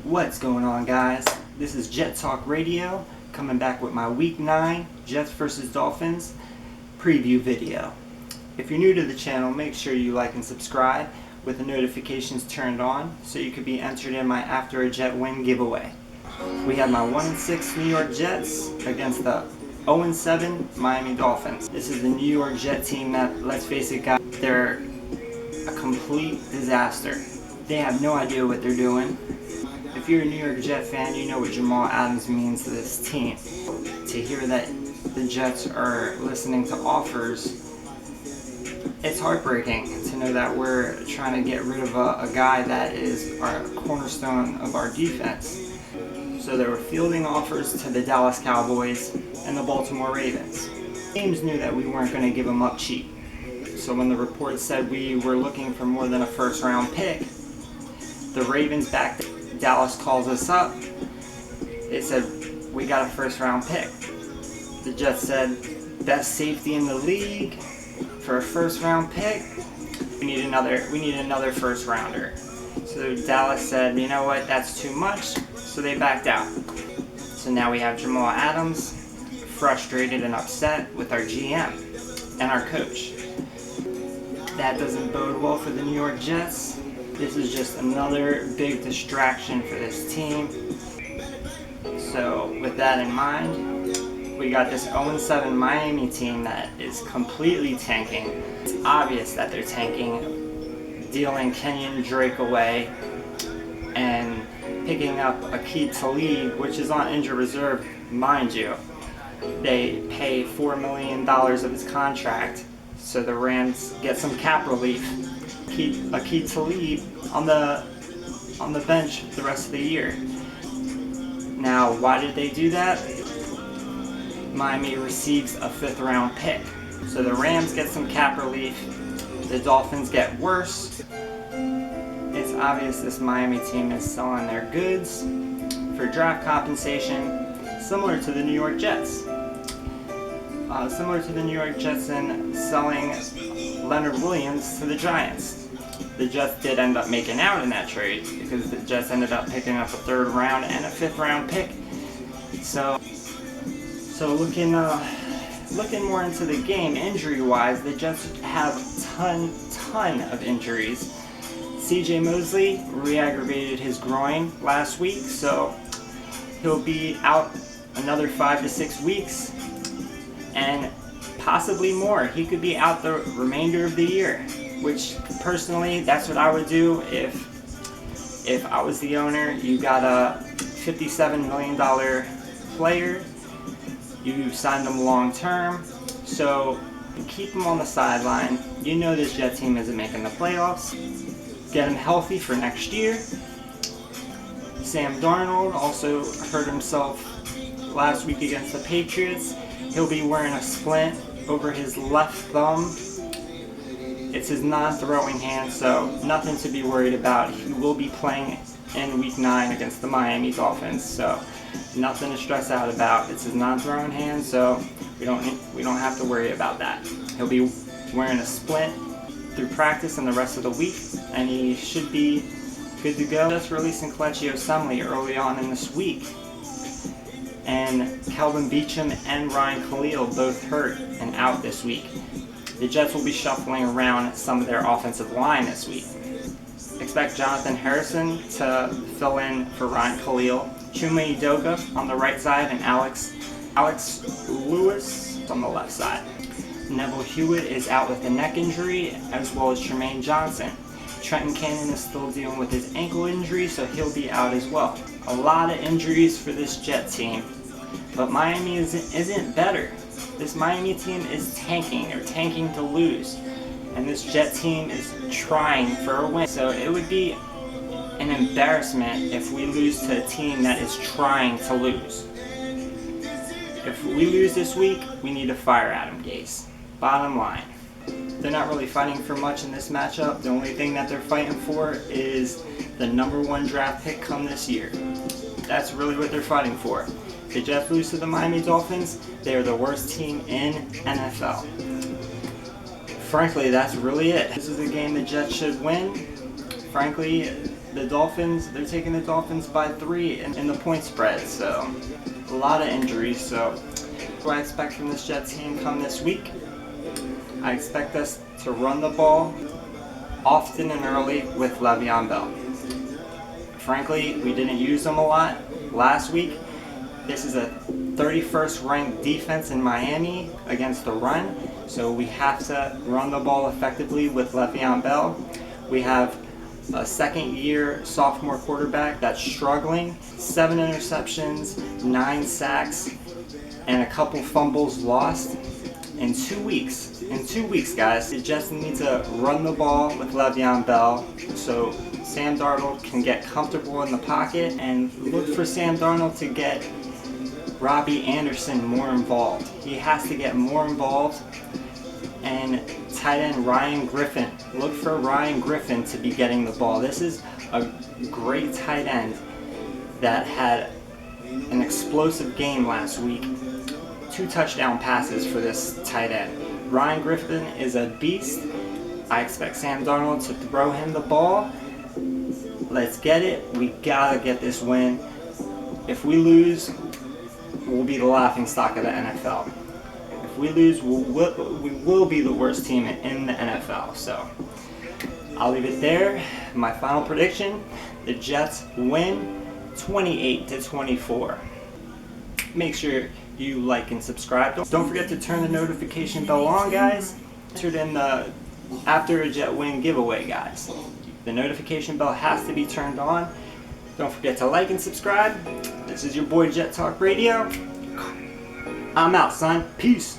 What's going on, guys? This is Jet Talk Radio, coming back with my Week 9 Jets vs. Dolphins preview video. If you're new to the channel, make sure you like and subscribe with the notifications turned on so you could be entered in my After a Jet Win giveaway. We have my 1-6 New York Jets against the 0-7 Miami Dolphins. This is the New York Jet team that, let's face it, guys, they're a complete disaster. They have no idea what they're doing. If you're a New York Jet fan, you know what Jamal Adams means to this team. To hear that the Jets are listening to offers, it's heartbreaking to know that we're trying to get rid of a guy that is our cornerstone of our defense. So they were fielding offers to the Dallas Cowboys and the Baltimore Ravens. Teams knew that we weren't going to give them up cheap. So when the report said we were looking for more than a first-round pick, the Ravens backed. Dallas calls us up. They said, we got a first-round pick. The Jets said, best safety in the league for a first-round pick. We need another first-rounder. So Dallas said, you know what, that's too much. So they backed out. So now we have Jamal Adams, frustrated and upset with our GM and our coach. That doesn't bode well for the New York Jets. This is just another big distraction for this team. So with that in mind, we got this 0-7 Miami team that is completely tanking. It's obvious that they're tanking, dealing Kenyon Drake away and picking up Aqib Talib, which is on injured reserve, mind you. They pay $4 million of his contract, so the Rams get some cap relief. Aqib Talib on the bench the rest of the year. Now, why did they do that? Miami receives a 5th round pick. So the Rams get some cap relief. The Dolphins get worse. It's obvious this Miami team is selling their goods for draft compensation, similar to the New York Jets. Similar to the New York Jets in selling Leonard Williams to the Giants. The Jets did end up making out in that trade because the Jets ended up picking up a 3rd round and a 5th round pick. So looking more into the game injury-wise, the Jets have a ton of injuries. C.J. Mosley re-aggravated his groin last week, so he'll be out another 5 to 6 weeks, and possibly more. He could be out the remainder of the year, which personally, that's what I would do if I was the owner. You got a $57 million player, you signed him long term, so keep him on the sideline. You know this Jet team isn't making the playoffs. Get him healthy for next year. Sam Darnold also hurt himself last week against the Patriots. He'll be wearing a splint over his left thumb. It's his non-throwing hand, so nothing to be worried about. He will be playing in Week 9 against the Miami Dolphins, so nothing to stress out about. It's his non-throwing hand, so we don't have to worry about that. He'll be wearing a splint through practice and the rest of the week, and he should be good to go. Just releasing Kelechi Osemele early on in this week, and Kelvin Beachum and Ryan Khalil both hurt and out this week. The Jets will be shuffling around some of their offensive line this week. Expect Jonathan Harrison to fill in for Ryan Khalil, Chuma Edoga on the right side, and Alex Lewis on the left side. Neville Hewitt is out with a neck injury, as well as Tremaine Johnson. Trenton Cannon is still dealing with his ankle injury, so he'll be out as well. A lot of injuries for this Jet team, but Miami isn't better. This Miami team is tanking. They're tanking to lose. And this Jet team is trying for a win. So it would be an embarrassment if we lose to a team that is trying to lose. If we lose this week, we need to fire Adam Gase. Bottom line. They're not really fighting for much in this matchup. The only thing that they're fighting for is the #1 draft pick come this year. That's really what they're fighting for. If the Jets lose to the Miami Dolphins, they are the worst team in NFL. Frankly, that's really it. This is a game the Jets should win. Frankly, the Dolphins, they're taking the Dolphins by 3 in the point spread, so a lot of injuries. So what do I expect from this Jets team come this week? I expect us to run the ball often and early with Le'Veon Bell. Frankly, we didn't use him a lot last week. This is a 31st ranked defense in Miami against the run, so we have to run the ball effectively with Le'Veon Bell. We have a second-year sophomore quarterback that's struggling. 7 interceptions, 9 sacks, and a couple fumbles lost in 2 weeks. In 2 weeks, guys, you just need to run the ball with Le'Veon Bell so Sam Darnold can get comfortable in the pocket, and look for Sam Darnold to get Robbie Anderson more involved. He has to get more involved. And tight end Ryan Griffin. Look for Ryan Griffin to be getting the ball. This is a great tight end that had an explosive game last week. 2 touchdown passes for this tight end. Ryan Griffin is a beast. I expect Sam Darnold to throw him the ball. Let's get it. We gotta get this win. If we lose, we'll be the laughingstock of the NFL. If we lose, we will be the worst team in the NFL. So I'll leave it there. My final prediction, the Jets win 28-24. Make sure you like and subscribe. Don't forget to turn the notification bell on, guys. Entered in the After a Jet Win giveaway, guys. The notification bell has to be turned on. Don't forget to like and subscribe. This is your boy Jet Talk Radio. I'm out, son. Peace.